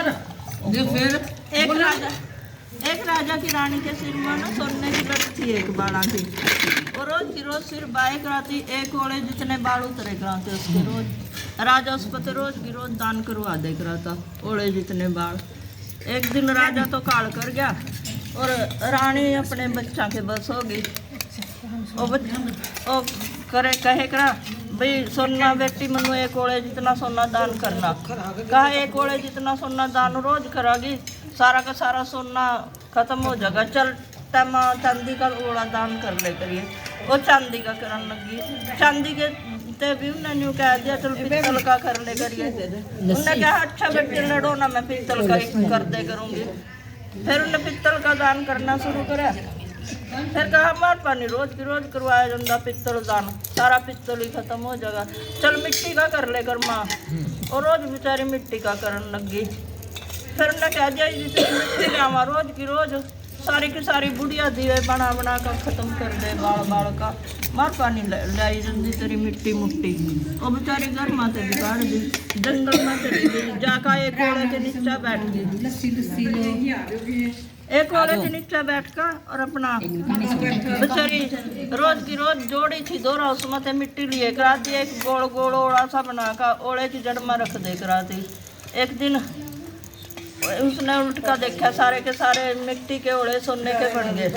ये फिर एक राजा की रानी के सिर में ना सोने की लट थी एक बाड़ा की। और रोज की रोज सिर बाए कराती, एक ओले जितने बाल उतरे कराते उसके रोज। राजा उस पर रोज की रोज दान करवा दे कराता ओले जितने बाल। एक दिन राजा तो काल कर गया और रानी अपने बच्चा के बस होगी। ओ करे कहे करा भाई सोना बेटी मनु एक ओले जितना सोना दान करना। कहा एक ओले जितना सोना दान रोज करागी, सारा का सारा सोना खत्म हो जाएगा। चल टमा चांदी का ओला दान कर ले करिए। वो चांदी का करने लगी। चांदी के ते भी उन्होंने यूँ कह दिया चल पित्तल का कर ले करिए। उन्होंने कहा अच्छा बेटे लड़ो ना, मैं पित्तल का ही कर दे करूँगी। फिर उन्हें पित्तल का दान करना शुरू करा। फिर कहा मार पानी रोज की रोज करवाया जाता पित्तल दान, सारा पित्तल ही खत्म हो जाएगा। चल मिट्टी का कर ले कर माँ। और रोज बेचारी मिट्टी का करने लगी। फिर उन्हें कह दिया जितनी मिट्टी लावा रोज की रोज सारी की सारी बुढ़िया दिए बना बना कर खत्म कर दे बाल बाल का। मार पानी लाई जल्दी तेरी मिट्टी मुट्टी। और बेचारी घर माते बिगाड़ दी, जंगल में चली गई। जाकर एक ओले के नीचे बैठ गई। एक औरत के नीचे बैठकर और अपना बेचारी रोज की रोज जोड़ी थी दोरा उसमें से मिट्टी लिए करा दी। एक गोल गोल ओड़ा सा बनाकर ओले की जड़ में रख दे करा दी। एक दिन उसने उल्ट कर देखा, सारे के सारे मिट्टी के ओले सोने के बन गए।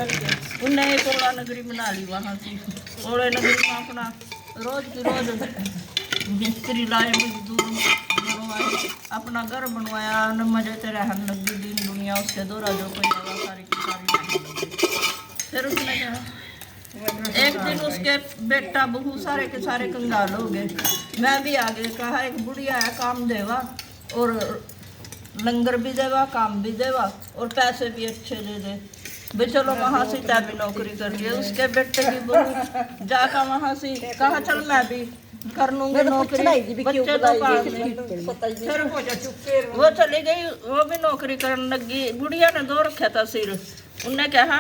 उन्हें एक ओला नगरी बना ली वहाँ से। ओले नगरी में अपना रोज की रोज मिस्त्री लाए, मजदूर बनवाए, अपना घर बनवाया। मजे से रहने लगी दिन दुनिया उसके दौरा जो कोई आवा सारी की सारी। फिर उसने कहा एक दिन उसके बेटा बहू सारे के सारे कंगाल हो गए। मैं भी आगे कहा एक बुढ़िया है काम देवा और लंगर भी देवा काम भी देवा और पैसे भी अच्छे दे दे भाई। चलो वहाँ से तय भी नौकरी कर लिए। उसके बेटे की बहू जाकर वहाँ से कहा चल मैं भी कर लूंगी नौकरी, बच्चे तो पाल। फिर वो चली गई, वो भी नौकरी करने लगी। बुढ़िया ने दो रखा था सिर। उनने कहा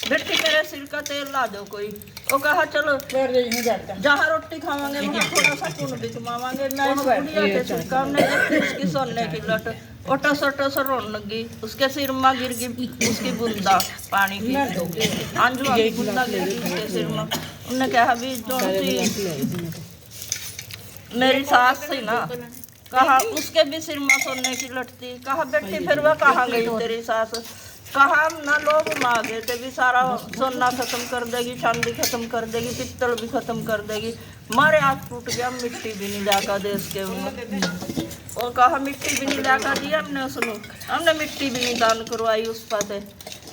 बेटी मेरे सिर का तेल ला दो कोई। वो कहा चलो जहाँ रोटी खावांगे वहाँ थोड़ा सा खून भी कमावांगे। मैं इस बुढ़िया के सिर का हमने देखी उसकी सोने की लट ओटो सोटो से रोने लगी। उसके सिर में गिर गई उसकी बूंदा पानी की, आंजू की बूंदा गिर गई उसके सिर में। उनने कहा भी जो मेरी सास थी ना, कहा उसके भी सिर में सोने की लटती। कहा बेटी फिर वह कहाँ गई तेरी सास। कहा ना लोग मांगे थे भी सारा सोना खत्म कर देगी, चांदी खत्म कर देगी, पित्तल भी खत्म कर देगी। मारे हाथ टूट गया, मिट्टी भी नहीं लाकर दे उसके उन्हें। और कहा मिट्टी भी नहीं लाकर दी हमने उसने, हमने मिट्टी भी नहीं दान करवाई उस पाते।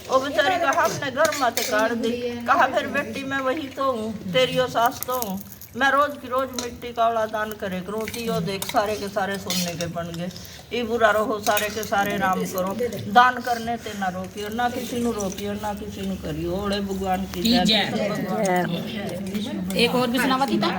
वो बेचारी कहा हमने घर माते काट दी। कहा फिर बेटी मैं वही तो हूँ, तेरी और सास तो हूँ। मैं रोज की रोज मिट्टी का ओला दान करे करो। तीओ देख सारे के सारे सोने के बन गए। ये बुरा रहो सारे के सारे राम करो। दान करने ते ना रोकियो, ना किसी ਨੂੰ रोकियो, ना किसी ਨੂੰ करियो। ओले भगवान की जय। एक और भी सुनावा थी।